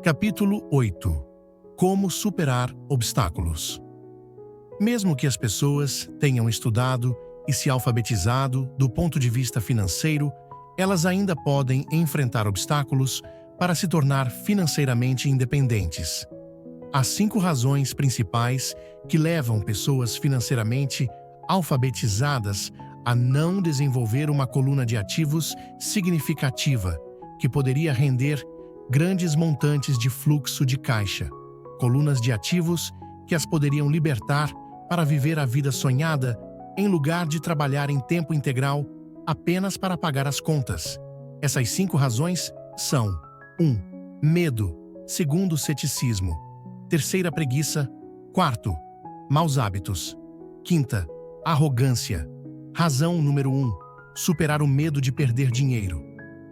Capítulo 8. Como superar obstáculos. Mesmo que as pessoas tenham estudado e se alfabetizado do ponto de vista financeiro, elas ainda podem enfrentar obstáculos para se tornar financeiramente independentes. Há 5 razões principais que levam pessoas financeiramente alfabetizadas a não desenvolver uma coluna de ativos significativa, que poderia render grandes montantes de fluxo de caixa, colunas de ativos que as poderiam libertar para viver a vida sonhada em lugar de trabalhar em tempo integral apenas para pagar as contas. Essas 5 razões são: 1. Medo. 2. Ceticismo. 3. Preguiça. 4. Maus hábitos. 5. Arrogância. Razão número 1. Superar o medo de perder dinheiro.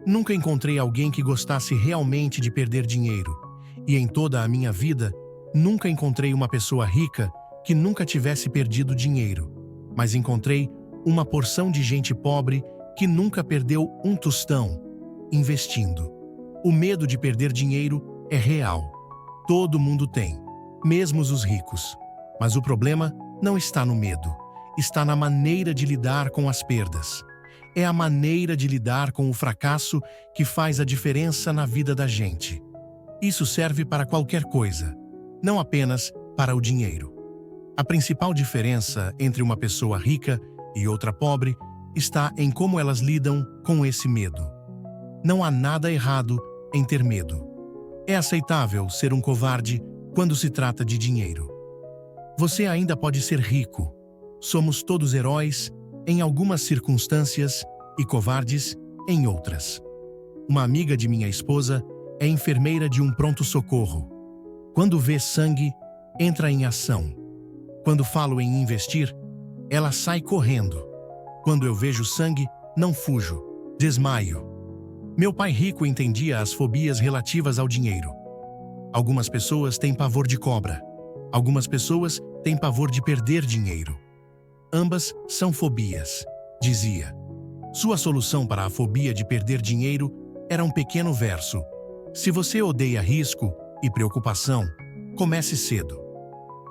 Nunca encontrei alguém que gostasse realmente de perder dinheiro. E em toda a minha vida, nunca encontrei uma pessoa rica que nunca tivesse perdido dinheiro. Mas encontrei uma porção de gente pobre que nunca perdeu um tostão investindo. O medo de perder dinheiro é real. Todo mundo tem, mesmo os ricos. Mas o problema não está no medo. Está na maneira de lidar com as perdas. É a maneira de lidar com o fracasso que faz a diferença na vida da gente. Isso serve para qualquer coisa, não apenas para o dinheiro. A principal diferença entre uma pessoa rica e outra pobre está em como elas lidam com esse medo. Não há nada errado em ter medo. É aceitável ser um covarde quando se trata de dinheiro. Você ainda pode ser rico. Somos todos heróis em algumas circunstâncias e covardes em outras. Uma amiga de minha esposa é enfermeira de um pronto-socorro. Quando vê sangue, entra em ação. Quando falo em investir, ela sai correndo. Quando eu vejo sangue, não fujo, desmaio. Meu pai rico entendia as fobias relativas ao dinheiro. Algumas pessoas têm pavor de cobra. Algumas pessoas têm pavor de perder dinheiro. Ambas são fobias, dizia. Sua solução para a fobia de perder dinheiro era um pequeno verso: se você odeia risco e preocupação, comece cedo.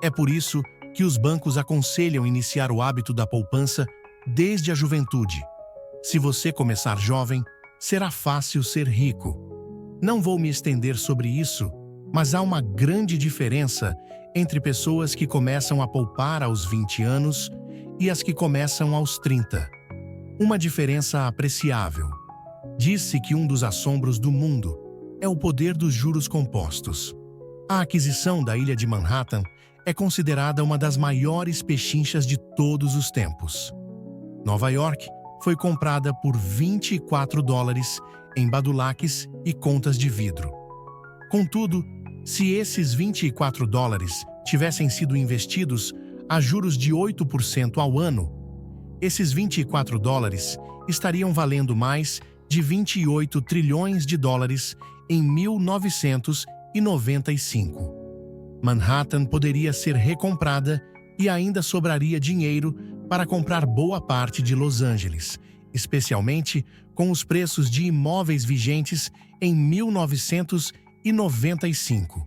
É por isso que os bancos aconselham iniciar o hábito da poupança desde a juventude. Se você começar jovem, será fácil ser rico. Não vou me estender sobre isso, mas há uma grande diferença entre pessoas que começam a poupar aos 20 anos e as que começam aos 30. Uma diferença apreciável. Disse que um dos assombros do mundo é o poder dos juros compostos. A aquisição da ilha de Manhattan é considerada uma das maiores pechinchas de todos os tempos. Nova York foi comprada por $24 em badulaques e contas de vidro. Contudo, se esses $24 tivessem sido investidos a juros de 8% ao ano, esses $24 estariam valendo mais de 28 trilhões de dólares em 1995. Manhattan poderia ser recomprada e ainda sobraria dinheiro para comprar boa parte de Los Angeles, especialmente com os preços de imóveis vigentes em 1995.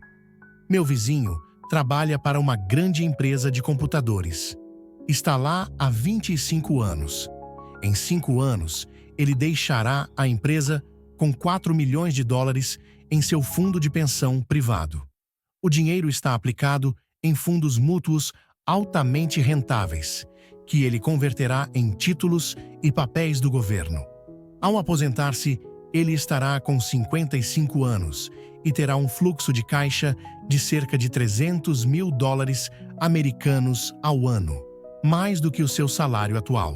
Meu vizinho trabalha para uma grande empresa de computadores. Está lá há 25 anos. Em 5 anos, ele deixará a empresa com $4 milhões em seu fundo de pensão privado. O dinheiro está aplicado em fundos mútuos altamente rentáveis, que ele converterá em títulos e papéis do governo. Ao aposentar-se, ele estará com 55 anos e terá um fluxo de caixa de cerca de $300 mil americanos ao ano, mais do que o seu salário atual.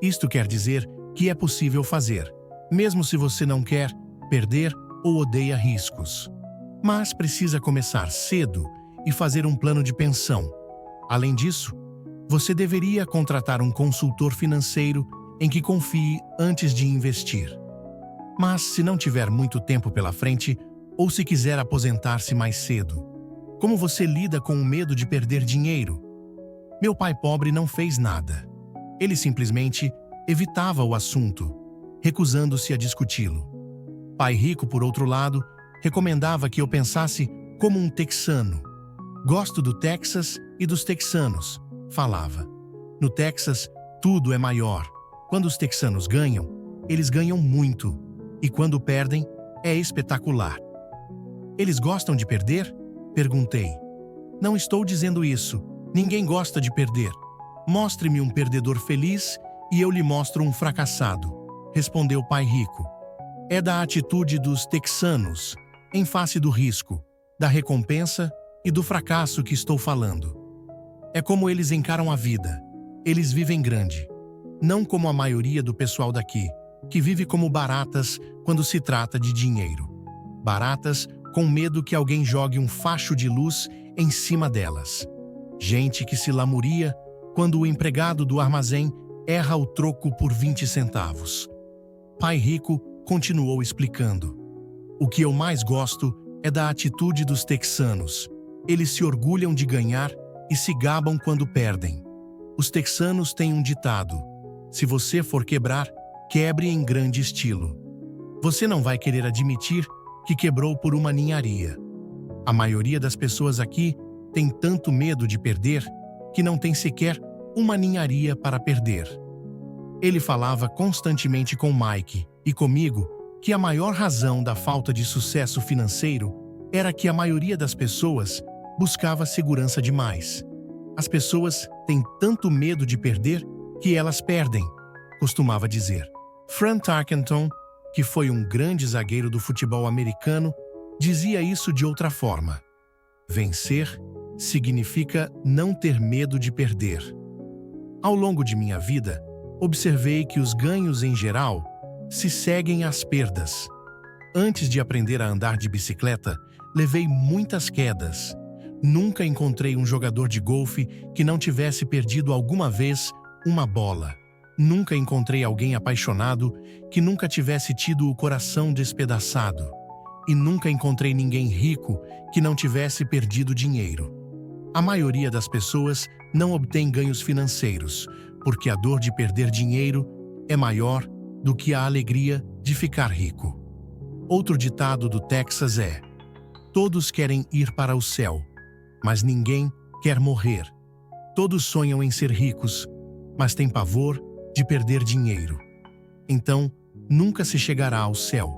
Isto quer dizer que é possível fazer, mesmo se você não quer perder ou odeia riscos. Mas precisa começar cedo e fazer um plano de pensão. Além disso, você deveria contratar um consultor financeiro em que confie antes de investir. Mas se não tiver muito tempo pela frente ou se quiser aposentar-se mais cedo, como você lida com o medo de perder dinheiro? Meu pai pobre não fez nada. Ele simplesmente evitava o assunto, recusando-se a discuti-lo. Pai rico, por outro lado, recomendava que eu pensasse como um texano. Gosto do Texas e dos texanos, falava. No Texas, tudo é maior. Quando os texanos ganham, eles ganham muito. E quando perdem, é espetacular. Eles gostam de perder? Perguntei. Não estou dizendo isso. Ninguém gosta de perder. Mostre-me um perdedor feliz e eu lhe mostro um fracassado, respondeu Pai Rico. É da atitude dos texanos, em face do risco, da recompensa e do fracasso que estou falando. É como eles encaram a vida. Eles vivem grande. Não como a maioria do pessoal daqui, que vive como baratas quando se trata de dinheiro. Baratas com medo que alguém jogue um facho de luz em cima delas. Gente que se lamuria quando o empregado do armazém erra o troco por 20 centavos. Pai Rico continuou explicando. O que eu mais gosto é da atitude dos texanos. Eles se orgulham de ganhar e se gabam quando perdem. Os texanos têm um ditado: se você for quebrar, quebre em grande estilo. Você não vai querer admitir que quebrou por uma ninharia. A maioria das pessoas aqui tem tanto medo de perder que não tem sequer uma ninharia para perder. Ele falava constantemente com Mike e comigo que a maior razão da falta de sucesso financeiro era que a maioria das pessoas buscava segurança demais. As pessoas têm tanto medo de perder que elas perdem, costumava dizer. Fran Tarkenton, que foi um grande zagueiro do futebol americano, dizia isso de outra forma. Vencer significa não ter medo de perder. Ao longo de minha vida, observei que os ganhos em geral se seguem às perdas. Antes de aprender a andar de bicicleta, levei muitas quedas. Nunca encontrei um jogador de golfe que não tivesse perdido alguma vez uma bola. Nunca encontrei alguém apaixonado que nunca tivesse tido o coração despedaçado. E nunca encontrei ninguém rico que não tivesse perdido dinheiro. A maioria das pessoas não obtém ganhos financeiros, porque a dor de perder dinheiro é maior do que a alegria de ficar rico. Outro ditado do Texas é: todos querem ir para o céu, mas ninguém quer morrer. Todos sonham em ser ricos, mas têm pavor de perder dinheiro. Então, nunca se chegará ao céu.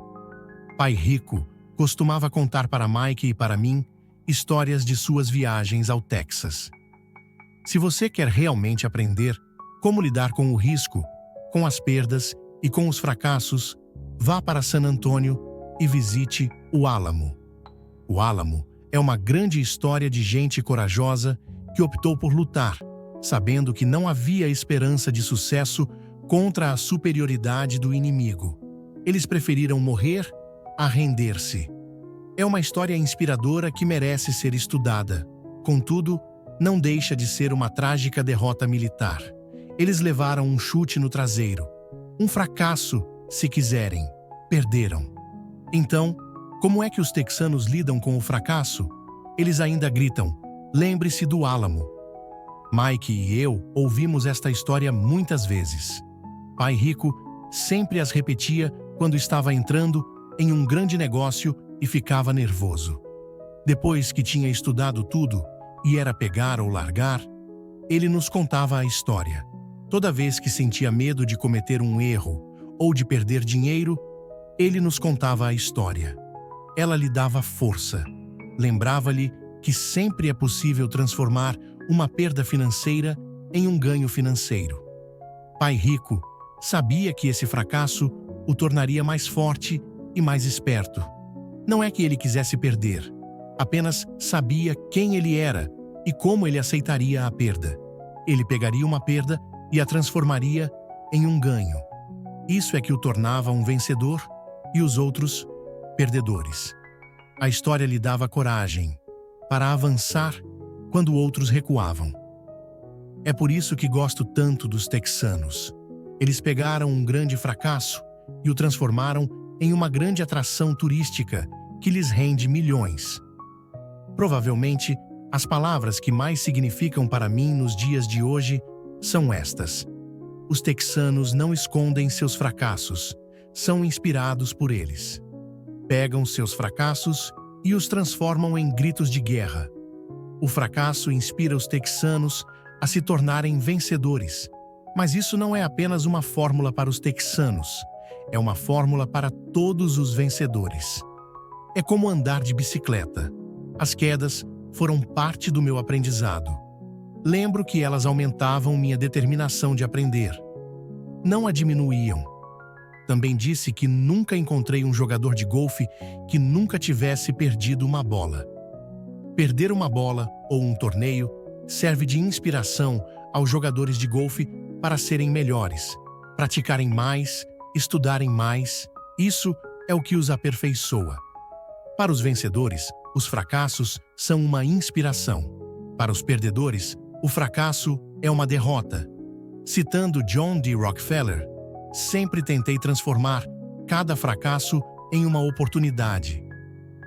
Pai Rico costumava contar para Mike e para mim histórias de suas viagens ao Texas. Se você quer realmente aprender como lidar com o risco, com as perdas e com os fracassos, vá para San Antônio e visite o Álamo. O Álamo é uma grande história de gente corajosa que optou por lutar, sabendo que não havia esperança de sucesso contra a superioridade do inimigo. Eles preferiram morrer a render-se. É uma história inspiradora que merece ser estudada. Contudo, não deixa de ser uma trágica derrota militar. Eles levaram um chute no traseiro. Um fracasso, se quiserem. Perderam. Então, como é que os texanos lidam com o fracasso? Eles ainda gritam: lembre-se do Álamo. Mike e eu ouvimos esta história muitas vezes. Pai Rico sempre as repetia quando estava entrando em um grande negócio e ficava nervoso. Depois que tinha estudado tudo e era pegar ou largar, ele nos contava a história. Toda vez que sentia medo de cometer um erro ou de perder dinheiro, ele nos contava a história. Ela lhe dava força. Lembrava-lhe que sempre é possível transformar uma perda financeira em um ganho financeiro. Pai Rico sabia que esse fracasso o tornaria mais forte e mais esperto. Não é que ele quisesse perder, apenas sabia quem ele era e como ele aceitaria a perda. Ele pegaria uma perda e a transformaria em um ganho. Isso é que o tornava um vencedor e os outros perdedores. A história lhe dava coragem para avançar quando outros recuavam. É por isso que gosto tanto dos texanos. Eles pegaram um grande fracasso e o transformaram em uma grande atração turística que lhes rende milhões. Provavelmente, as palavras que mais significam para mim nos dias de hoje são estas: os texanos não escondem seus fracassos, são inspirados por eles. pegam seus fracassos e os transformam em gritos de guerra. O fracasso inspira os texanos a se tornarem vencedores. Mas isso não é apenas uma fórmula para os texanos, é uma fórmula para todos os vencedores. É como andar de bicicleta. As quedas foram parte do meu aprendizado. Lembro que elas aumentavam minha determinação de aprender. Não a diminuíam. Também disse que nunca encontrei um jogador de golfe que nunca tivesse perdido uma bola. Perder uma bola ou um torneio serve de inspiração aos jogadores de golfe para serem melhores, praticarem mais, estudarem mais. Isso é o que os aperfeiçoa. Para os vencedores, os fracassos são uma inspiração. Para os perdedores, o fracasso é uma derrota. Citando John D. Rockefeller, sempre tentei transformar cada fracasso em uma oportunidade.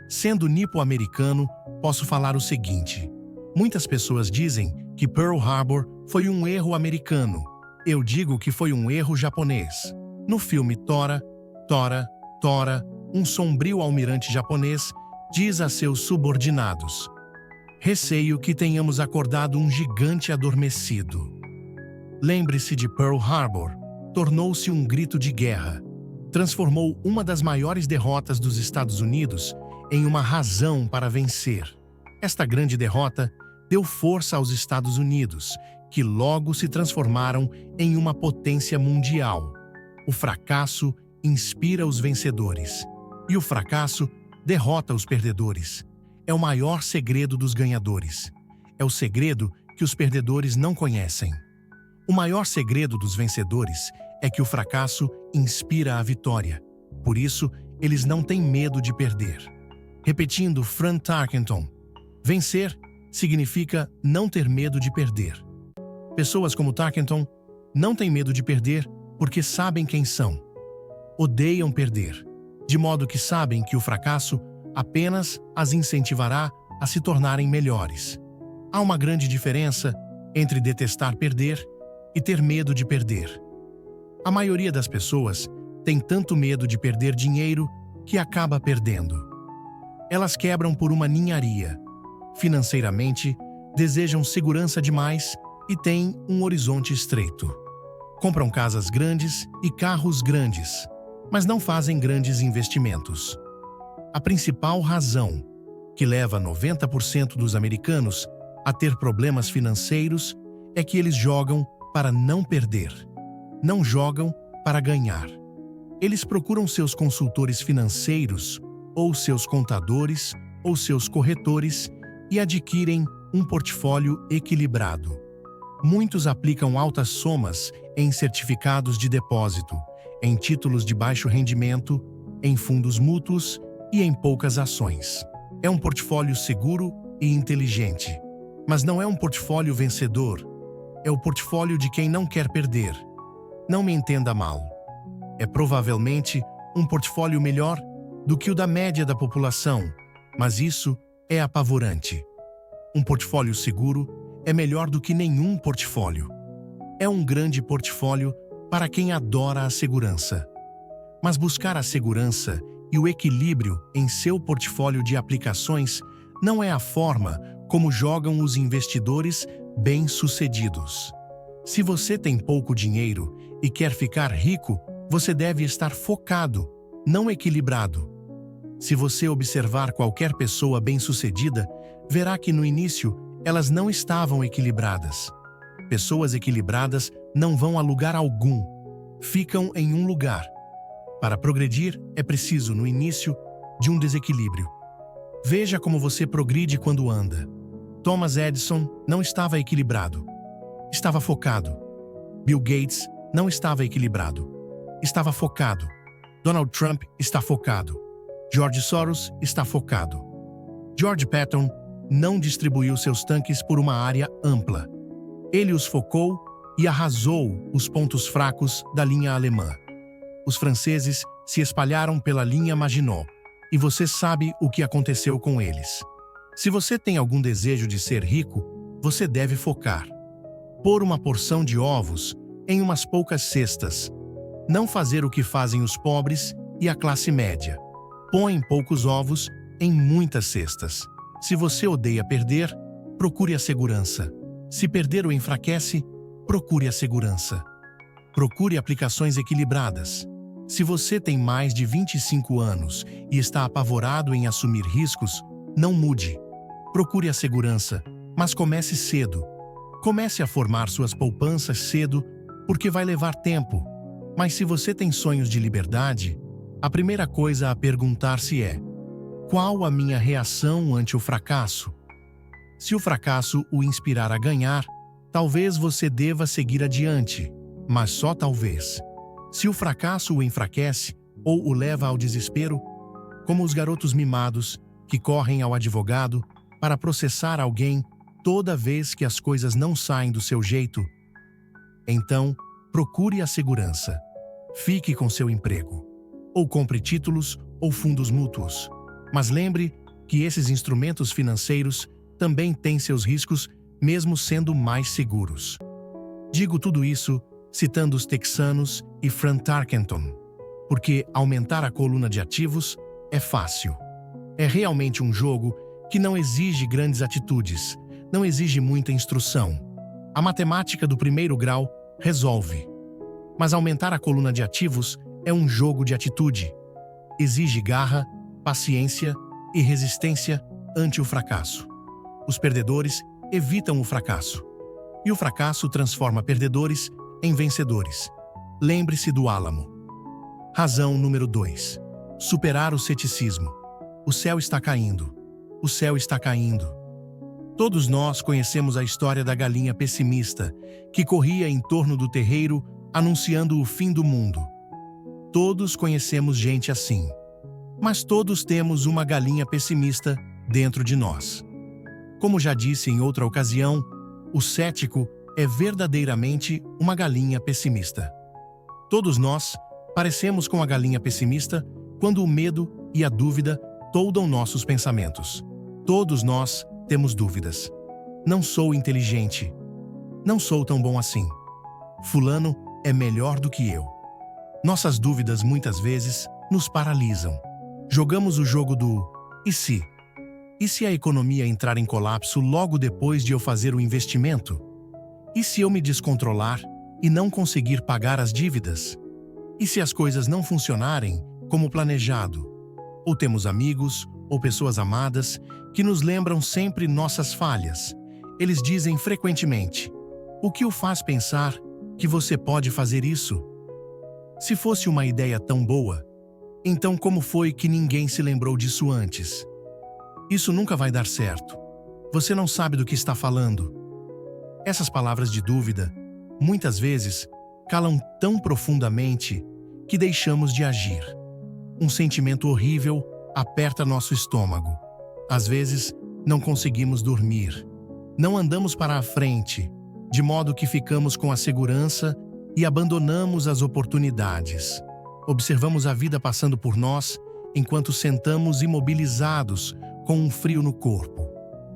Sendo nipo-americano, posso falar o seguinte: muitas pessoas dizem que Pearl Harbor foi um erro americano. Eu digo que foi um erro japonês. No filme Tora, um sombrio almirante japonês diz a seus subordinados: "Receio que tenhamos acordado um gigante adormecido." Lembre-se de Pearl Harbor. Tornou-se um grito de guerra. Transformou uma das maiores derrotas dos Estados Unidos em uma razão para vencer. Esta grande derrota deu força aos Estados Unidos, que logo se transformaram em uma potência mundial. O fracasso inspira os vencedores, e o fracasso derrota os perdedores. É o maior segredo dos ganhadores. É o segredo que os perdedores não conhecem. O maior segredo dos vencedores é que o fracasso inspira a vitória. Por isso, eles não têm medo de perder. Repetindo Frank Tarkenton, vencer significa não ter medo de perder. Pessoas como Tarkenton não têm medo de perder porque sabem quem são. Odeiam perder, de modo que sabem que o fracasso apenas as incentivará a se tornarem melhores. Há uma grande diferença entre detestar perder e ter medo de perder. A maioria das pessoas tem tanto medo de perder dinheiro que acaba perdendo. Elas quebram por uma ninharia. Financeiramente, desejam segurança demais e têm um horizonte estreito. Compram casas grandes e carros grandes, mas não fazem grandes investimentos. A principal razão que leva 90% dos americanos a ter problemas financeiros é que eles jogam para não perder. Não jogam para ganhar. Eles procuram seus consultores financeiros, ou seus contadores, ou seus corretores e adquirem um portfólio equilibrado. Muitos aplicam altas somas em certificados de depósito, em títulos de baixo rendimento, em fundos mútuos e em poucas ações. É um portfólio seguro e inteligente, mas não é um portfólio vencedor. É o portfólio de quem não quer perder. Não me entenda mal. É provavelmente um portfólio melhor do que o da média da população, mas isso é apavorante. Um portfólio seguro é melhor do que nenhum portfólio. É um grande portfólio para quem adora a segurança. Mas buscar a segurança e o equilíbrio em seu portfólio de aplicações não é a forma como jogam os investidores bem-sucedidos. Se você tem pouco dinheiro e quer ficar rico, você deve estar focado, não equilibrado. Se você observar qualquer pessoa bem-sucedida, verá que no início elas não estavam equilibradas. Pessoas equilibradas não vão a lugar algum, ficam em um lugar. Para progredir, é preciso, no início, de um desequilíbrio. Veja como você progride quando anda. Thomas Edison não estava equilibrado. Estava focado. Bill Gates não estava equilibrado. Estava focado. Donald Trump está focado. George Soros está focado. George Patton não distribuiu seus tanques por uma área ampla. Ele os focou e arrasou os pontos fracos da linha alemã. Os franceses se espalharam pela linha Maginot, e você sabe o que aconteceu com eles. Se você tem algum desejo de ser rico, você deve focar. Pôr uma porção de ovos em umas poucas cestas. Não fazer o que fazem os pobres e a classe média. Põe poucos ovos em muitas cestas. Se você odeia perder, procure a segurança. Se perder o enfraquece, procure a segurança. Procure aplicações equilibradas. Se você tem mais de 25 anos e está apavorado em assumir riscos, não mude. Procure a segurança, mas comece cedo. Comece a formar suas poupanças cedo, porque vai levar tempo. Mas se você tem sonhos de liberdade, a primeira coisa a perguntar-se é: qual a minha reação ante o fracasso? Se o fracasso o inspirar a ganhar, talvez você deva seguir adiante, mas só talvez. Se o fracasso o enfraquece ou o leva ao desespero, como os garotos mimados que correm ao advogado para processar alguém toda vez que as coisas não saem do seu jeito, então procure a segurança. Fique com seu emprego. Ou compre títulos ou fundos mútuos. Mas lembre que esses instrumentos financeiros também têm seus riscos, mesmo sendo mais seguros. Digo tudo isso citando os texanos e Frank Tarkenton, porque aumentar a coluna de ativos é fácil. É realmente um jogo que não exige grandes atitudes, não exige muita instrução. A matemática do primeiro grau resolve. Mas aumentar a coluna de ativos é um jogo de atitude. Exige garra, paciência e resistência ante o fracasso. Os perdedores evitam o fracasso. E o fracasso transforma perdedores em vencedores. Lembre-se do álamo. Razão número 2. Superar o ceticismo. O céu está caindo. O céu está caindo. Todos nós conhecemos a história da galinha pessimista que corria em torno do terreiro anunciando o fim do mundo. Todos conhecemos gente assim. Mas todos temos uma galinha pessimista dentro de nós. Como já disse em outra ocasião, o cético é verdadeiramente uma galinha pessimista. Todos nós parecemos com a galinha pessimista quando o medo e a dúvida toldam nossos pensamentos. Todos nós temos dúvidas. Não sou inteligente. Não sou tão bom assim. Fulano é melhor do que eu. Nossas dúvidas muitas vezes nos paralisam. Jogamos o jogo do "e se?". E se a economia entrar em colapso logo depois de eu fazer o investimento? E se eu me descontrolar e não conseguir pagar as dívidas? E se as coisas não funcionarem como planejado? Ou temos amigos ou pessoas amadas que nos lembram sempre nossas falhas. Eles dizem frequentemente: "O que o faz pensar que você pode fazer isso? Se fosse uma ideia tão boa, então como foi que ninguém se lembrou disso antes? Isso nunca vai dar certo. Você não sabe do que está falando." Essas palavras de dúvida, muitas vezes, calam tão profundamente que deixamos de agir. Um sentimento horrível aperta nosso estômago. Às vezes, não conseguimos dormir. Não andamos para a frente, de modo que ficamos com a segurança e abandonamos as oportunidades. Observamos a vida passando por nós enquanto sentamos imobilizados com um frio no corpo.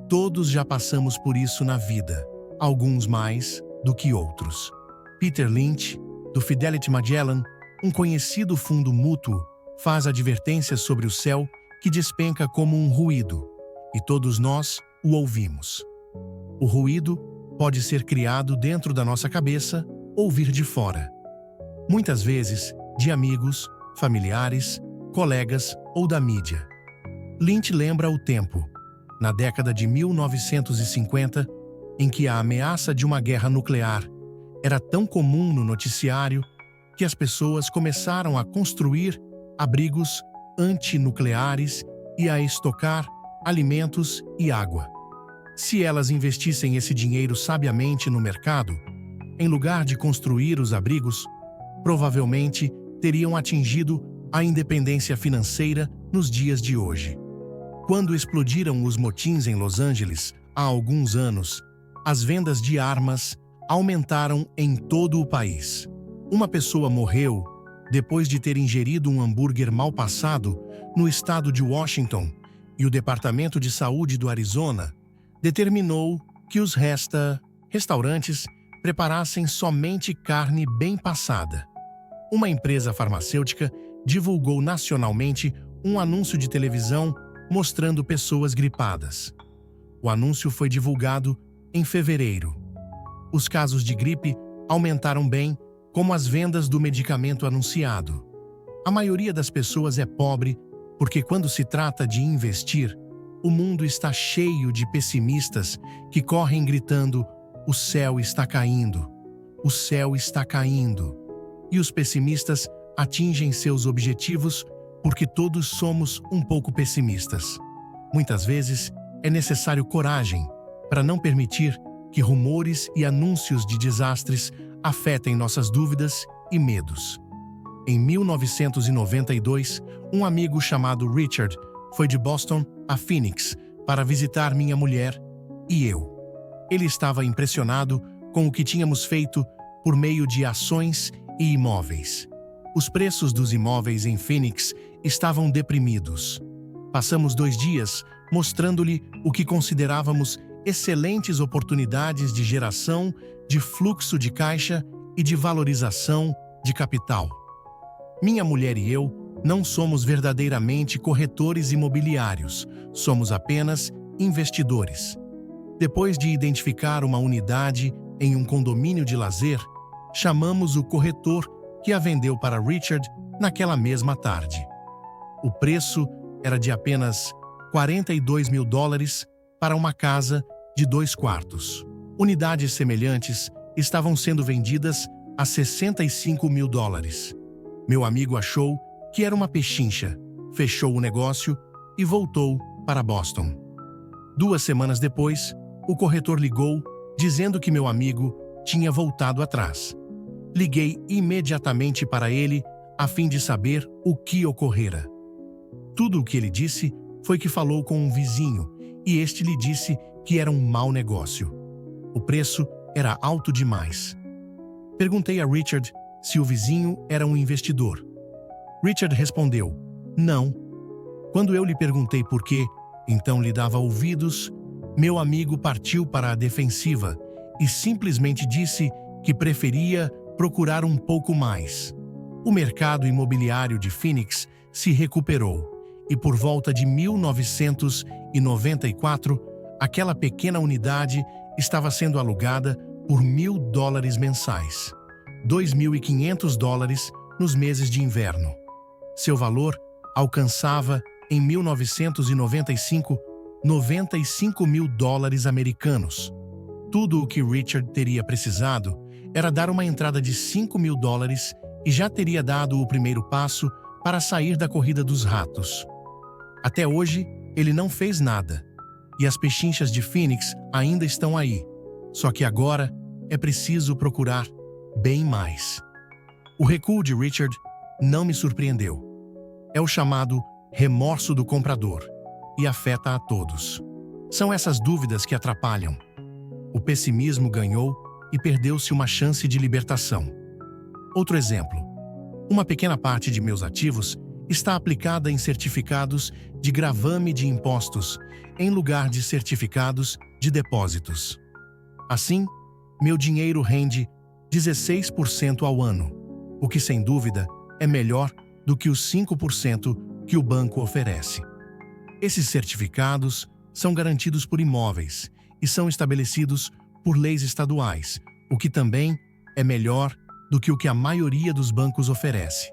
Todos já passamos por isso na vida, alguns mais do que outros. Peter Lynch, do Fidelity Magellan, um conhecido fundo mútuo, faz advertências sobre o céu que despenca como um ruído, e todos nós o ouvimos. O ruído pode ser criado dentro da nossa cabeça ou vir de fora. Muitas vezes, de amigos, familiares, colegas ou da mídia. Lynch lembra o tempo, na década de 1950, em que a ameaça de uma guerra nuclear era tão comum no noticiário que as pessoas começaram a construir abrigos antinucleares e a estocar alimentos e água. Se elas investissem esse dinheiro sabiamente no mercado, em lugar de construir os abrigos, provavelmente teriam atingido a independência financeira nos dias de hoje. Quando explodiram os motins em Los Angeles, há alguns anos, as vendas de armas aumentaram em todo o país. Uma pessoa morreu depois de ter ingerido um hambúrguer mal passado no estado de Washington, e o Departamento de Saúde do Arizona determinou que os restaurantes preparassem somente carne bem passada. Uma empresa farmacêutica divulgou nacionalmente um anúncio de televisão mostrando pessoas gripadas. O anúncio foi divulgado em fevereiro. Os casos de gripe aumentaram bem, como as vendas do medicamento anunciado. A maioria das pessoas é pobre porque, quando se trata de investir, o mundo está cheio de pessimistas que correm gritando: "O céu está caindo, o céu está caindo." E os pessimistas atingem seus objetivos porque todos somos um pouco pessimistas. Muitas vezes é necessário coragem para não permitir que rumores e anúncios de desastres afetem nossas dúvidas e medos. Em 1992, um amigo chamado Richard foi de Boston a Phoenix para visitar minha mulher e eu. Ele estava impressionado com o que tínhamos feito por meio de ações e imóveis. Os preços dos imóveis em Phoenix estavam deprimidos. Passamos 2 dias mostrando-lhe o que considerávamos excelentes oportunidades de geração de fluxo de caixa e de valorização de capital. Minha mulher e eu não somos verdadeiramente corretores imobiliários, somos apenas investidores. Depois de identificar uma unidade em um condomínio de lazer, chamamos o corretor que a vendeu para Richard naquela mesma tarde. O preço era de apenas $42 mil para uma casa de 2 quartos. Unidades semelhantes estavam sendo vendidas a $65 mil. Meu amigo achou que era uma pechincha, fechou o negócio e voltou para Boston. 2 semanas depois, o corretor ligou dizendo que meu amigo tinha voltado atrás. Liguei imediatamente para ele a fim de saber o que ocorrera. Tudo o que ele disse foi que falou com um vizinho e este lhe disse que era um mau negócio. O preço era alto demais. Perguntei a Richard se o vizinho era um investidor. Richard respondeu: "Não." Quando eu lhe perguntei por quê, então lhe dava ouvidos, meu amigo partiu para a defensiva e simplesmente disse que preferia procurar um pouco mais. O mercado imobiliário de Phoenix se recuperou e, por volta de 1994, aquela pequena unidade estava sendo alugada por $1.000 mensais, $2.500 nos meses de inverno. Seu valor alcançava, em 1995, $95 mil americanos. Tudo o que Richard teria precisado era dar uma entrada de $5 mil e já teria dado o primeiro passo para sair da corrida dos ratos. Até hoje, ele não fez nada, e as pechinchas de Phoenix ainda estão aí, só que agora é preciso procurar bem mais. O recuo de Richard não me surpreendeu. É o chamado remorso do comprador e afeta a todos. São essas dúvidas que atrapalham. O pessimismo ganhou e perdeu-se uma chance de libertação. Outro exemplo: uma pequena parte de meus ativos está aplicada em certificados de gravame de impostos, em lugar de certificados de depósitos. Assim, meu dinheiro rende 16% ao ano, o que sem dúvida é melhor do que os 5% que o banco oferece. Esses certificados são garantidos por imóveis e são estabelecidos por leis estaduais, o que também é melhor do que o que a maioria dos bancos oferece.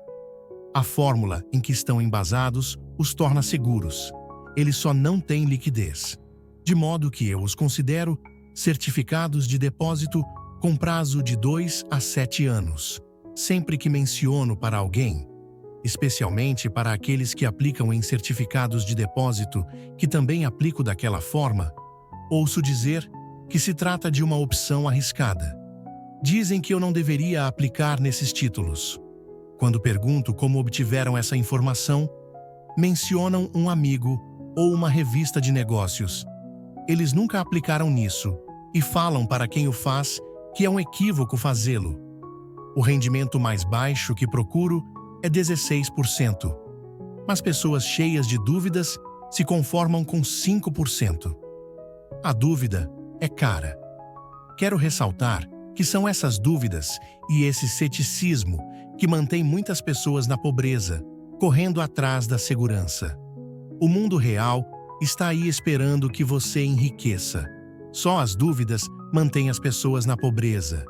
A fórmula em que estão embasados os torna seguros. Eles só não têm liquidez. De modo que eu os considero certificados de depósito com prazo de 2 a 7 anos. Sempre que menciono para alguém, especialmente para aqueles que aplicam em certificados de depósito que também aplico daquela forma, ouço dizer que se trata de uma opção arriscada. Dizem que eu não deveria aplicar nesses títulos. Quando pergunto como obtiveram essa informação, mencionam um amigo ou uma revista de negócios. Eles nunca aplicaram nisso e falam para quem o faz que é um equívoco fazê-lo. O rendimento mais baixo que procuro é 16%, mas pessoas cheias de dúvidas se conformam com 5%. A dúvida é cara. Quero ressaltar que são essas dúvidas e esse ceticismo que mantém muitas pessoas na pobreza, correndo atrás da segurança. O mundo real está aí esperando que você enriqueça. Só as dúvidas mantêm as pessoas na pobreza.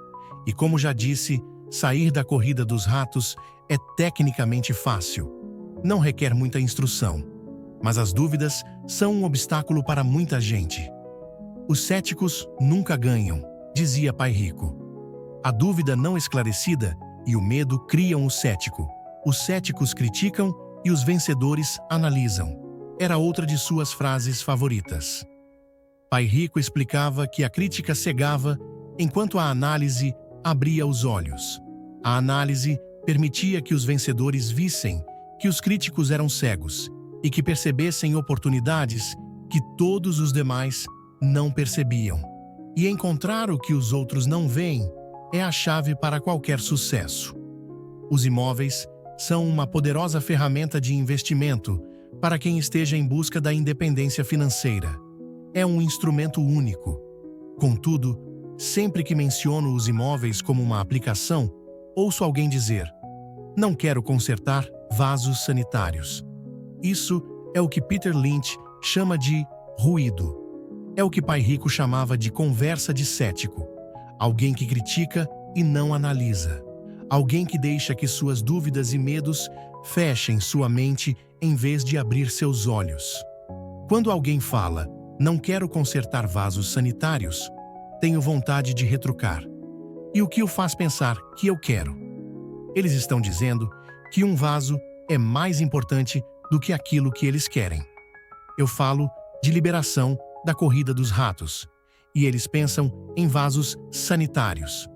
E como já disse, sair da corrida dos ratos é tecnicamente fácil. Não requer muita instrução. Mas as dúvidas são um obstáculo para muita gente. Os céticos nunca ganham, dizia Pai Rico. A dúvida não esclarecida e o medo criam o cético. Os céticos criticam e os vencedores analisam. Era outra de suas frases favoritas. Pai Rico explicava que a crítica cegava, enquanto a análise abria os olhos. A análise permitia que os vencedores vissem que os críticos eram cegos e que percebessem oportunidades que todos os demais não percebiam. E encontrar o que os outros não veem é a chave para qualquer sucesso. Os imóveis são uma poderosa ferramenta de investimento para quem esteja em busca da independência financeira. É um instrumento único. Contudo, sempre que menciono os imóveis como uma aplicação, ouço alguém dizer: "Não quero consertar vasos sanitários." Isso é o que Peter Lynch chama de ruído. É o que Pai Rico chamava de conversa de cético. Alguém que critica e não analisa. Alguém que deixa que suas dúvidas e medos fechem sua mente em vez de abrir seus olhos. Quando alguém fala, "Não quero consertar vasos sanitários", tenho vontade de retrucar. E o que o faz pensar que eu quero? Eles estão dizendo que um vaso é mais importante do que aquilo que eles querem. Eu falo de liberação da corrida dos ratos, e eles pensam em vasos sanitários.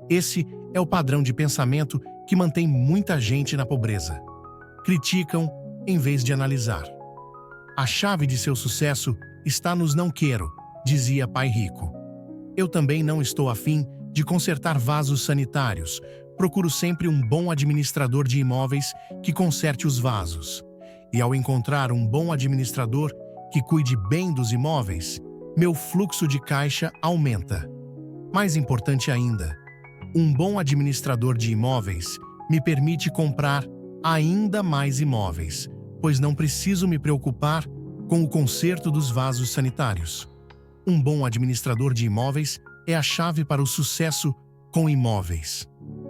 Esse é o padrão de pensamento que mantém muita gente na pobreza. Criticam em vez de analisar. A chave de seu sucesso está nos "não quero", dizia Pai Rico. Eu também não estou afim de consertar vasos sanitários. Procuro sempre um bom administrador de imóveis que conserte os vasos. E ao encontrar um bom administrador que cuide bem dos imóveis, meu fluxo de caixa aumenta. Mais importante ainda, um bom administrador de imóveis me permite comprar ainda mais imóveis, pois não preciso me preocupar com o conserto dos vasos sanitários. Um bom administrador de imóveis é a chave para o sucesso com imóveis.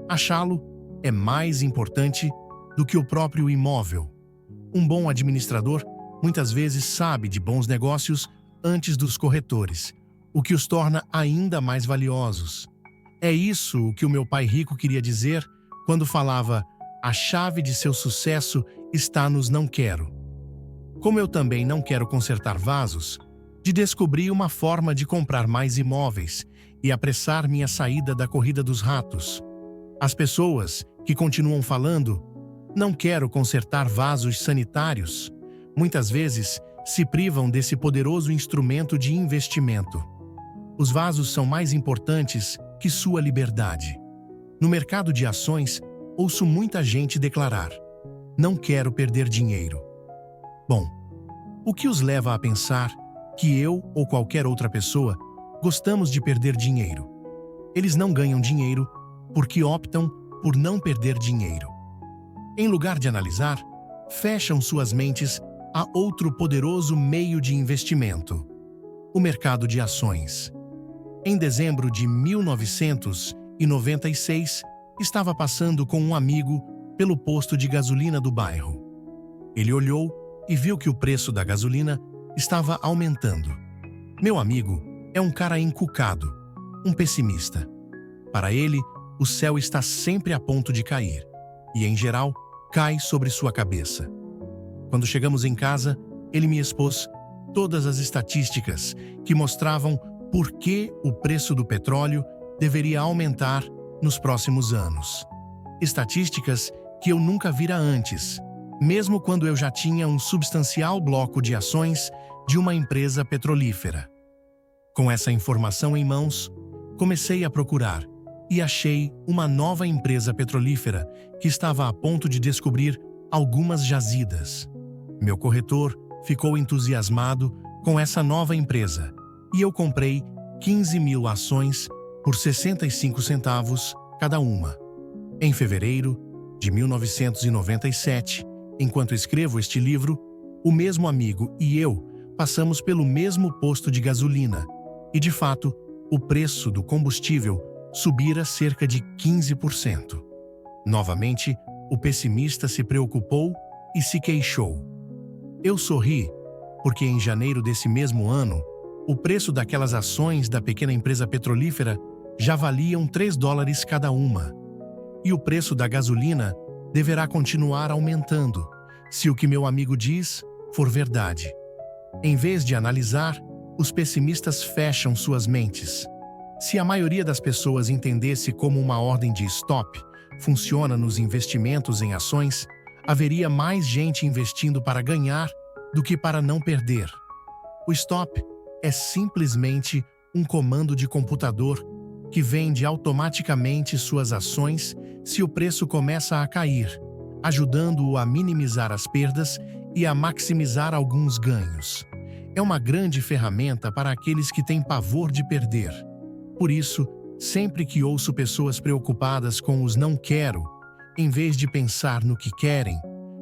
Achá-lo é mais importante do que o próprio imóvel. Um bom administrador muitas vezes sabe de bons negócios antes dos corretores, o que os torna ainda mais valiosos. É isso o que o meu Pai Rico queria dizer quando falava: "A chave de seu sucesso está nos não quero." Como eu também não quero consertar vasos, descobri uma forma de comprar mais imóveis e apressar minha saída da corrida dos ratos. As pessoas que continuam falando "não quero consertar vasos sanitários" muitas vezes se privam desse poderoso instrumento de investimento. Os vasos são mais importantes que sua liberdade. No mercado de ações, ouço muita gente declarar: "Não quero perder dinheiro." Bom, o que os leva a pensar que eu ou qualquer outra pessoa gostamos de perder dinheiro? Eles não ganham dinheiro porque optam por não perder dinheiro. Em lugar de analisar, fecham suas mentes a outro poderoso meio de investimento: o mercado de ações. Em dezembro de 1996, estava passando com um amigo pelo posto de gasolina do bairro. Ele olhou e viu que o preço da gasolina estava aumentando. Meu amigo é um cara encucado, um pessimista. Para ele, o céu está sempre a ponto de cair e, em geral, cai sobre sua cabeça. Quando chegamos em casa, ele me expôs todas as estatísticas que mostravam por que o preço do petróleo deveria aumentar nos próximos anos. Estatísticas que eu nunca vira antes, mesmo quando eu já tinha um substancial bloco de ações de uma empresa petrolífera. Com essa informação em mãos, comecei a procurar e achei uma nova empresa petrolífera que estava a ponto de descobrir algumas jazidas. Meu corretor ficou entusiasmado com essa nova empresa e eu comprei 15.000 ações por 65 centavos cada uma. Em fevereiro de 1997, Enquanto escrevo este livro, o mesmo amigo e eu passamos pelo mesmo posto de gasolina e, de fato, o preço do combustível subira cerca de 15%. Novamente, o pessimista se preocupou e se queixou. Eu sorri, porque em janeiro desse mesmo ano, o preço daquelas ações da pequena empresa petrolífera já valiam $3 cada uma. E o preço da gasolina deverá continuar aumentando, se o que meu amigo diz for verdade. Em vez de analisar, os pessimistas fecham suas mentes. Se a maioria das pessoas entendesse como uma ordem de stop funciona nos investimentos em ações, haveria mais gente investindo para ganhar do que para não perder. O stop é simplesmente um comando de computador que vende automaticamente suas ações se o preço começa a cair, ajudando-o a minimizar as perdas e a maximizar alguns ganhos. É uma grande ferramenta para aqueles que têm pavor de perder. Por isso, sempre que ouço pessoas preocupadas com os não quero, em vez de pensar no que querem,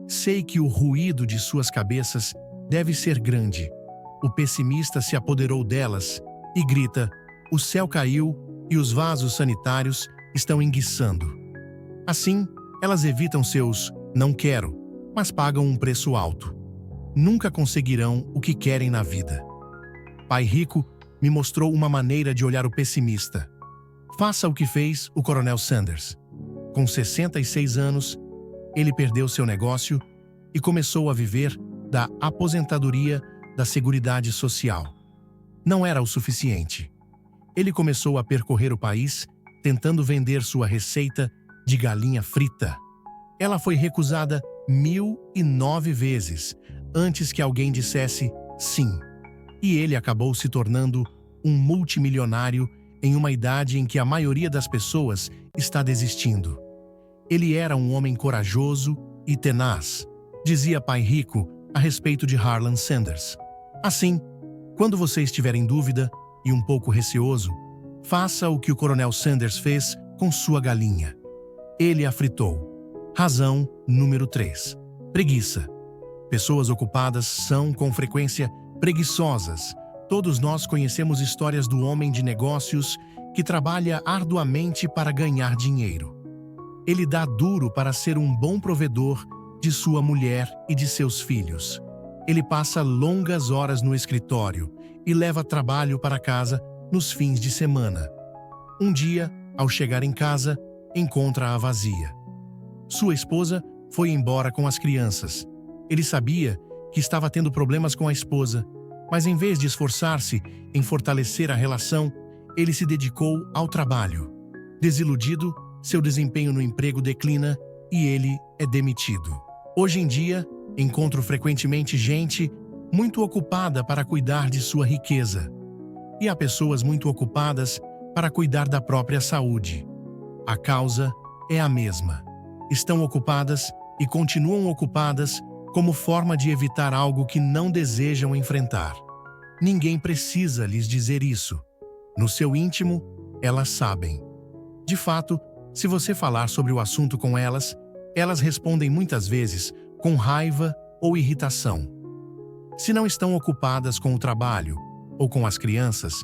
sei que o ruído de suas cabeças deve ser grande. O pessimista se apoderou delas e grita: o céu caiu e os vasos sanitários estão enguiçando. Assim, elas evitam seus não quero, mas pagam um preço alto. Nunca conseguirão o que querem na vida. Pai Rico me mostrou uma maneira de olhar o pessimista. Faça o que fez o Coronel Sanders. Com 66 anos, ele perdeu seu negócio e começou a viver da aposentadoria da Seguridade Social. Não era o suficiente. Ele começou a percorrer o país tentando vender sua receita de galinha frita. Ela foi recusada 1009 vezes antes que alguém dissesse sim. E ele acabou se tornando um multimilionário em uma idade em que a maioria das pessoas está desistindo. Ele era um homem corajoso e tenaz, dizia Pai Rico a respeito de Harlan Sanders. Assim, quando você estiver em dúvida e um pouco receoso, faça o que o Coronel Sanders fez com sua galinha. Ele a fritou. Razão número 3. Preguiça. Pessoas ocupadas são, com frequência, preguiçosas. Todos nós conhecemos histórias do homem de negócios que trabalha arduamente para ganhar dinheiro. Ele dá duro para ser um bom provedor de sua mulher e de seus filhos. Ele passa longas horas no escritório e leva trabalho para casa nos fins de semana. Um dia, ao chegar em casa, encontra-a vazia. Sua esposa foi embora com as crianças. Ele sabia que estava tendo problemas com a esposa, mas em vez de esforçar-se em fortalecer a relação, ele se dedicou ao trabalho. Desiludido, seu desempenho no emprego declina e ele é demitido. Hoje em dia, encontro frequentemente gente muito ocupada para cuidar de sua riqueza. E há pessoas muito ocupadas para cuidar da própria saúde. A causa é a mesma. Estão ocupadas e continuam ocupadas como forma de evitar algo que não desejam enfrentar. Ninguém precisa lhes dizer isso. No seu íntimo, elas sabem. De fato, se você falar sobre o assunto com elas, elas respondem muitas vezes com raiva ou irritação. Se não estão ocupadas com o trabalho ou com as crianças,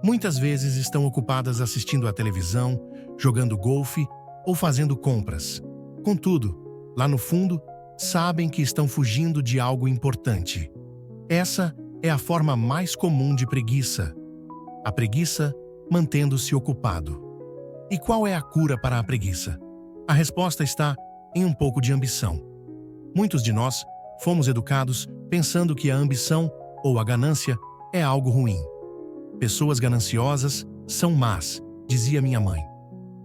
muitas vezes estão ocupadas assistindo à televisão, jogando golfe ou fazendo compras. Contudo, lá no fundo, sabem que estão fugindo de algo importante. Essa é a forma mais comum de preguiça. A preguiça mantendo-se ocupado. E qual é a cura para a preguiça? A resposta está em um pouco de ambição. Muitos de nós fomos educados pensando que a ambição ou a ganância é algo ruim. Pessoas gananciosas são más, dizia minha mãe.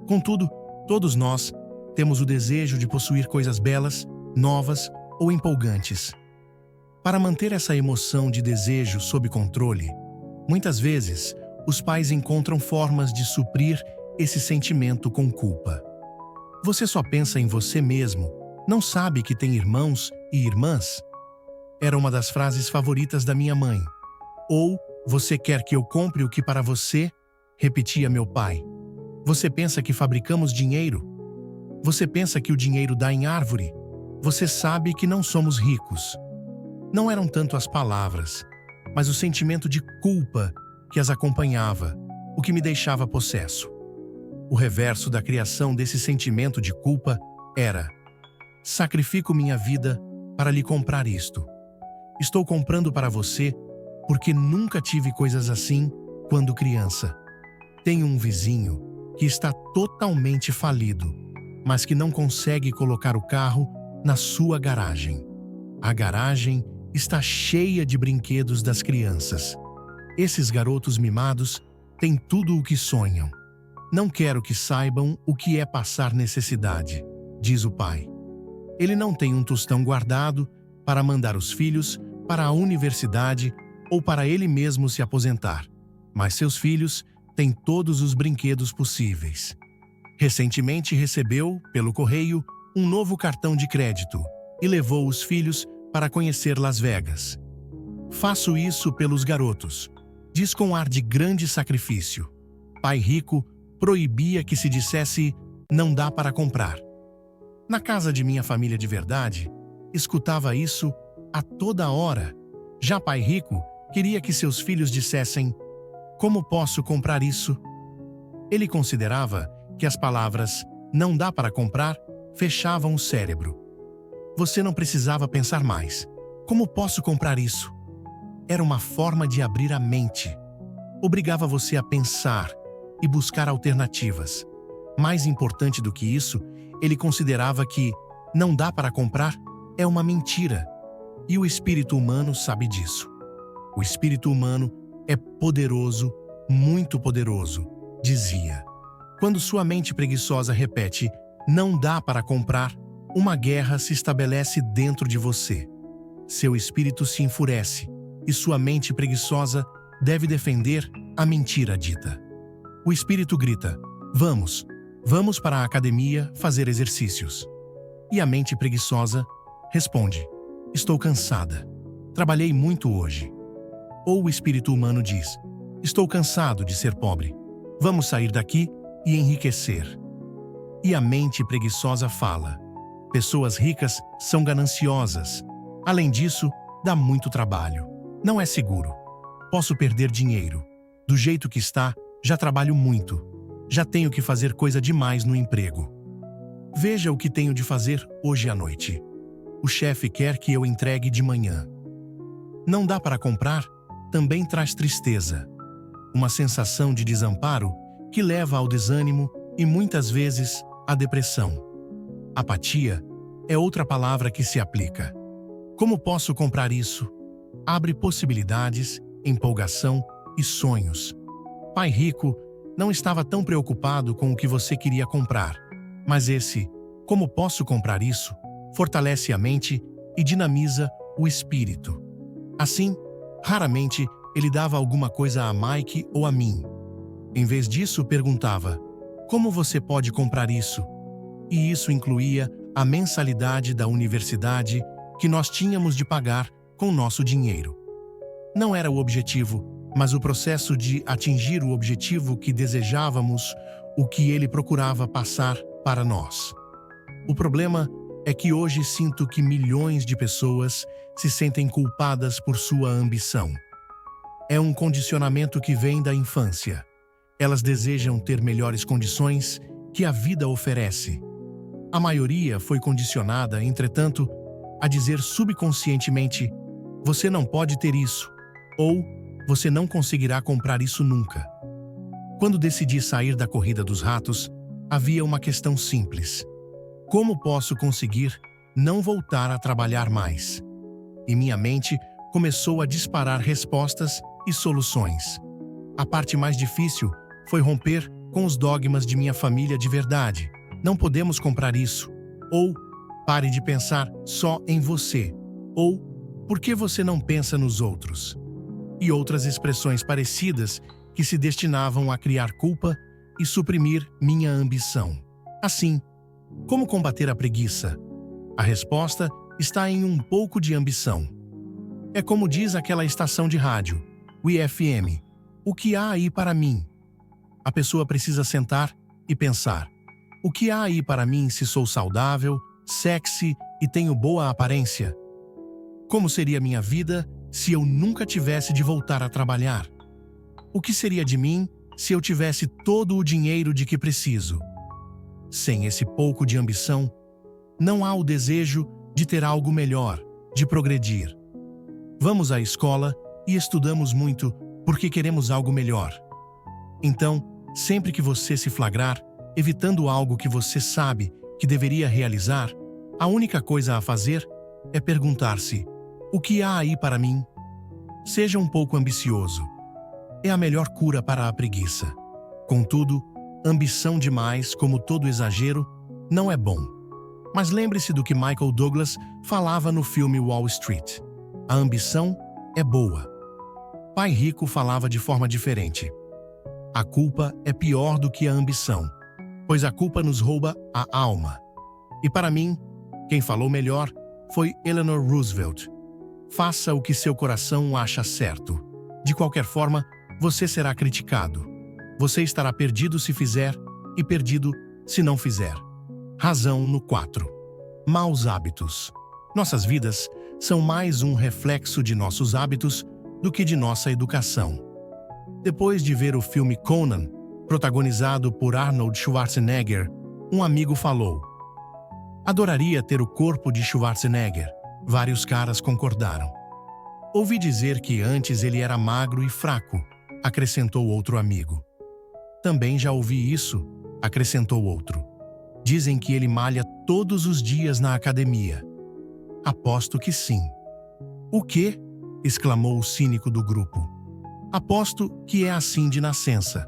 Contudo, todos nós temos o desejo de possuir coisas belas, novas ou empolgantes. Para manter essa emoção de desejo sob controle, muitas vezes os pais encontram formas de suprir esse sentimento com culpa. Você só pensa em você mesmo, não sabe que tem irmãos e irmãs? Era uma das frases favoritas da minha mãe. Ou, você quer que eu compre o que para você? Repetia meu pai. Você pensa que fabricamos dinheiro? Você pensa que o dinheiro dá em árvore? Você sabe que não somos ricos. Não eram tanto as palavras, mas o sentimento de culpa que as acompanhava, o que me deixava possesso. O reverso da criação desse sentimento de culpa era: sacrifico minha vida para lhe comprar isto. Estou comprando para você porque nunca tive coisas assim quando criança. Tenho um vizinho que está totalmente falido, mas que não consegue colocar o carro na sua garagem. A garagem está cheia de brinquedos das crianças. Esses garotos mimados têm tudo o que sonham. Não quero que saibam o que é passar necessidade, diz o pai. Ele não tem um tostão guardado para mandar os filhos para a universidade ou para ele mesmo se aposentar, mas seus filhos têm todos os brinquedos possíveis. Recentemente recebeu, pelo correio, um novo cartão de crédito e levou os filhos para conhecer Las Vegas. Faço isso pelos garotos, diz com ar de grande sacrifício. Pai rico proibia que se dissesse não dá para comprar. Na casa de minha família de verdade, escutava isso a toda hora. Já pai rico queria que seus filhos dissessem: como posso comprar isso? Ele considerava que as palavras não dá para comprar fechavam o cérebro. Você não precisava pensar mais. Como posso comprar isso? Era uma forma de abrir a mente. Obrigava você a pensar e buscar alternativas. Mais importante do que isso, ele considerava que não dá para comprar é uma mentira. E o espírito humano sabe disso. O espírito humano é poderoso, muito poderoso, dizia. Quando sua mente preguiçosa repete, não dá para comprar, uma guerra se estabelece dentro de você. Seu espírito se enfurece e sua mente preguiçosa deve defender a mentira dita. O espírito grita: vamos para a academia fazer exercícios. E a mente preguiçosa responde: estou cansada, trabalhei muito hoje. Ou o espírito humano diz: estou cansado de ser pobre, vamos sair daqui e enriquecer. E a mente preguiçosa fala: pessoas ricas são gananciosas. Além disso, dá muito trabalho. Não é seguro. Posso perder dinheiro. Do jeito que está, já trabalho muito. Já tenho que fazer coisa demais no emprego. Veja o que tenho de fazer hoje à noite. O chefe quer que eu entregue de manhã. Não dá para comprar também traz tristeza. Uma sensação de desamparo que leva ao desânimo e muitas vezes à depressão. Apatia é outra palavra que se aplica. Como posso comprar isso? Abre possibilidades, empolgação e sonhos. Pai rico não estava tão preocupado com o que você queria comprar, mas esse como posso comprar isso fortalece a mente e dinamiza o espírito. Assim, raramente ele dava alguma coisa a Mike ou a mim. Em vez disso, perguntava: como você pode comprar isso? E isso incluía a mensalidade da universidade que nós tínhamos de pagar com nosso dinheiro. Não era o objetivo, mas o processo de atingir o objetivo que desejávamos, o que ele procurava passar para nós. O problema é que hoje sinto que milhões de pessoas se sentem culpadas por sua ambição. É um condicionamento que vem da infância. Elas desejam ter melhores condições que a vida oferece. A maioria foi condicionada, entretanto, a dizer subconscientemente: você não pode ter isso, ou você não conseguirá comprar isso nunca. Quando decidi sair da corrida dos ratos, havia uma questão simples: como posso conseguir não voltar a trabalhar mais? E minha mente começou a disparar respostas e soluções. A parte mais difícil foi romper com os dogmas de minha família de verdade. Não podemos comprar isso. Ou, pare de pensar só em você. Ou, por que você não pensa nos outros? E outras expressões parecidas que se destinavam a criar culpa e suprimir minha ambição. Assim, como combater a preguiça? A resposta está em um pouco de ambição. É como diz aquela estação de rádio, o IFM: o que há aí para mim? A pessoa precisa sentar e pensar: o que há aí para mim se sou saudável, sexy e tenho boa aparência. Como seria minha vida se eu nunca tivesse de voltar a trabalhar? O que seria de mim se eu tivesse todo o dinheiro de que preciso? Sem esse pouco de ambição, não há o desejo de ter algo melhor, de progredir. Vamos à escola e estudamos muito porque queremos algo melhor. Então, sempre que você se flagrar, evitando algo que você sabe que deveria realizar, a única coisa a fazer é perguntar-se: o que há aí para mim? Seja um pouco ambicioso. É a melhor cura para a preguiça. Contudo, ambição demais, como todo exagero, não é bom. Mas lembre-se do que Michael Douglas falava no filme Wall Street. A ambição é boa. Pai Rico falava de forma diferente. A culpa é pior do que a ambição, pois a culpa nos rouba a alma. E para mim, quem falou melhor foi Eleanor Roosevelt. Faça o que seu coração acha certo. De qualquer forma, você será criticado. Você estará perdido se fizer e perdido se não fizer. Razão no 4. Maus hábitos. Nossas vidas são mais um reflexo de nossos hábitos do que de nossa educação. Depois de ver o filme Conan, protagonizado por Arnold Schwarzenegger, um amigo falou: adoraria ter o corpo de Schwarzenegger. Vários caras concordaram. Ouvi dizer que antes ele era magro e fraco, acrescentou outro amigo. Também já ouvi isso, acrescentou outro. Dizem que ele malha todos os dias na academia. Aposto que sim. O quê? Exclamou o cínico do grupo. Aposto que é assim de nascença.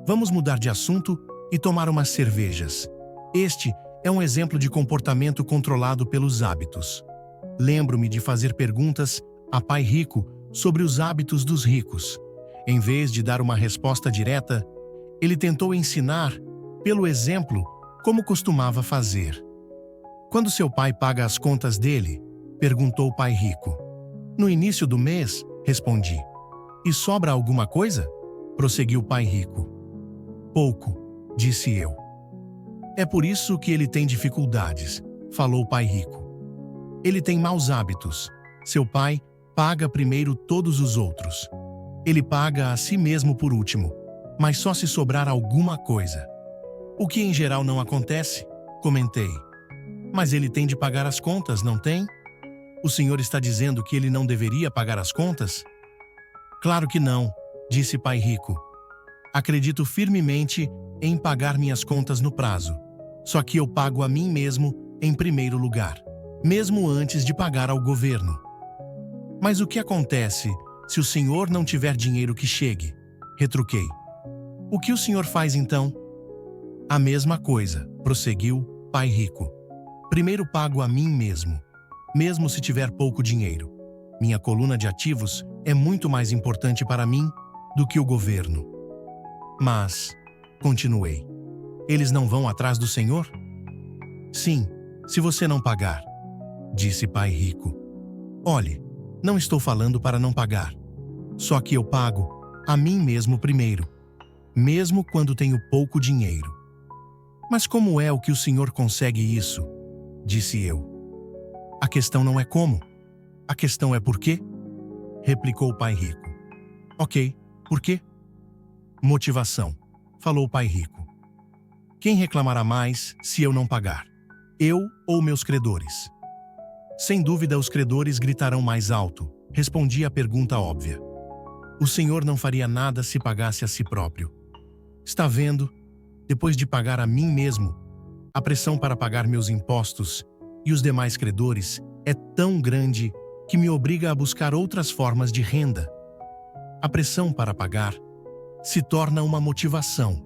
Vamos mudar de assunto e tomar umas cervejas. Este é um exemplo de comportamento controlado pelos hábitos. Lembro-me de fazer perguntas a Pai Rico sobre os hábitos dos ricos. Em vez de dar uma resposta direta, ele tentou ensinar, pelo exemplo, como costumava fazer. Quando seu pai paga as contas dele? Perguntou o Pai Rico. No início do mês, respondi. E sobra alguma coisa? Prosseguiu o Pai Rico. Pouco, disse eu. É por isso que ele tem dificuldades, falou o Pai Rico. Ele tem maus hábitos. Seu pai paga primeiro todos os outros. Ele paga a si mesmo por último, mas só se sobrar alguma coisa. O que em geral não acontece, comentei. Mas ele tem de pagar as contas, não tem? O senhor está dizendo que ele não deveria pagar as contas? Claro que não, disse Pai Rico. Acredito firmemente em pagar minhas contas no prazo. Só que eu pago a mim mesmo em primeiro lugar, mesmo antes de pagar ao governo. Mas o que acontece se o senhor não tiver dinheiro que chegue? Retruquei. O que o senhor faz então? A mesma coisa, prosseguiu Pai Rico. Primeiro pago a mim mesmo, mesmo se tiver pouco dinheiro. Minha coluna de ativos é muito mais importante para mim do que o governo. Mas, continuei, eles não vão atrás do senhor? Sim, se você não pagar, disse Pai Rico. Olhe, não estou falando para não pagar. Só que eu pago a mim mesmo primeiro, mesmo quando tenho pouco dinheiro. Mas como é o que o senhor consegue isso? Disse eu. A questão não é como. A questão é por quê? Replicou o Pai Rico. Ok, por quê? Motivação, falou o Pai Rico. Quem reclamará mais se eu não pagar? Eu ou meus credores? Sem dúvida os credores gritarão mais alto, respondi a pergunta óbvia. O senhor não faria nada se pagasse a si próprio. Está vendo? Depois de pagar a mim mesmo, a pressão para pagar meus impostos e os demais credores é tão grande que me obriga a buscar outras formas de renda. A pressão para pagar se torna uma motivação.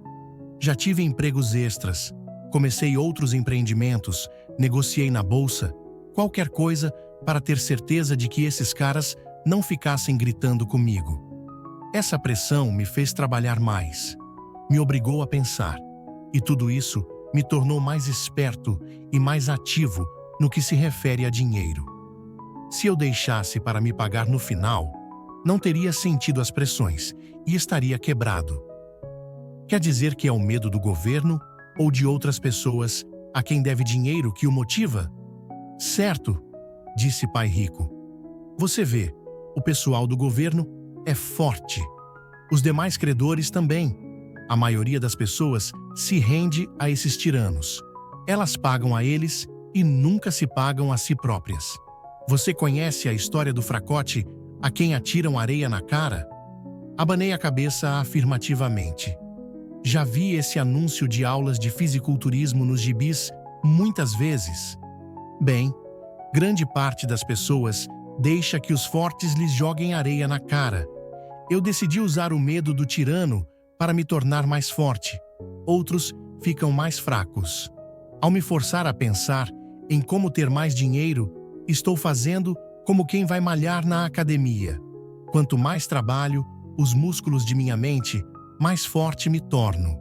Já tive empregos extras, comecei outros empreendimentos, negociei na bolsa, qualquer coisa para ter certeza de que esses caras não ficassem gritando comigo. Essa pressão me fez trabalhar mais, me obrigou a pensar, e tudo isso me tornou mais esperto e mais ativo no que se refere a dinheiro. Se eu deixasse para me pagar no final, não teria sentido as pressões e estaria quebrado. Quer dizer que é o medo do governo ou de outras pessoas a quem deve dinheiro que o motiva? Certo, disse Pai Rico. Você vê, o pessoal do governo é forte. Os demais credores também. A maioria das pessoas se rende a esses tiranos. Elas pagam a eles e nunca se pagam a si próprias. Você conhece a história do fracote a quem atiram areia na cara? Abanei a cabeça afirmativamente. Já vi esse anúncio de aulas de fisiculturismo nos gibis muitas vezes. Bem, grande parte das pessoas deixa que os fortes lhes joguem areia na cara. Eu decidi usar o medo do tirano para me tornar mais forte. Outros ficam mais fracos. Ao me forçar a pensar em como ter mais dinheiro, estou fazendo como quem vai malhar na academia. Quanto mais trabalho, os músculos de minha mente, mais forte me torno.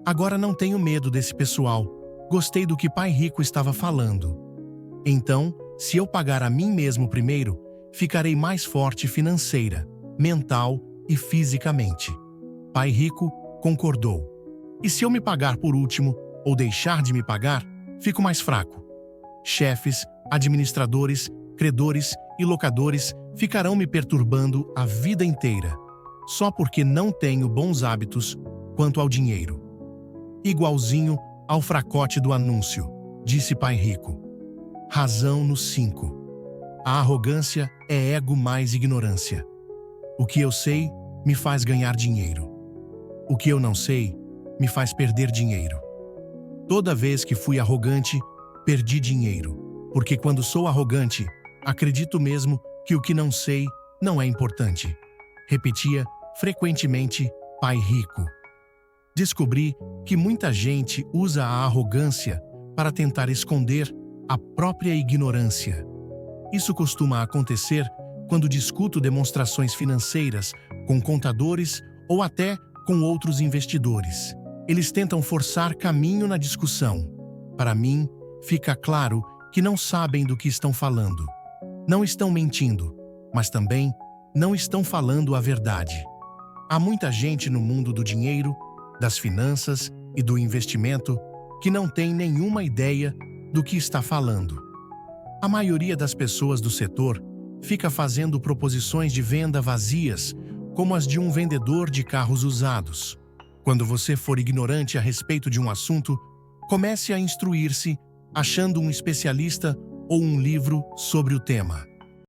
Agora não tenho medo desse pessoal. Gostei do que Pai Rico estava falando. Então, se eu pagar a mim mesmo primeiro, ficarei mais forte financeira, mental e fisicamente. Pai Rico concordou. E se eu me pagar por último, ou deixar de me pagar, fico mais fraco. Chefes, administradores, credores e locadores ficarão me perturbando a vida inteira, só porque não tenho bons hábitos quanto ao dinheiro. Igualzinho ao fracote do anúncio, disse Pai Rico. Razão no 5. A arrogância é ego mais ignorância. O que eu sei me faz ganhar dinheiro. O que eu não sei me faz perder dinheiro. Toda vez que fui arrogante, perdi dinheiro, porque quando sou arrogante, acredito mesmo que o que não sei não é importante. Repetia frequentemente Pai Rico. Descobri que muita gente usa a arrogância para tentar esconder a própria ignorância. Isso costuma acontecer quando discuto demonstrações financeiras com contadores ou até com outros investidores. Eles tentam forçar caminho na discussão. Para mim, fica claro que não sabem do que estão falando. Não estão mentindo, mas também não estão falando a verdade. Há muita gente no mundo do dinheiro, das finanças e do investimento que não tem nenhuma ideia do que está falando. A maioria das pessoas do setor fica fazendo proposições de venda vazias, como as de um vendedor de carros usados. Quando você for ignorante a respeito de um assunto, comece a instruir-se achando um especialista ou um livro sobre o tema.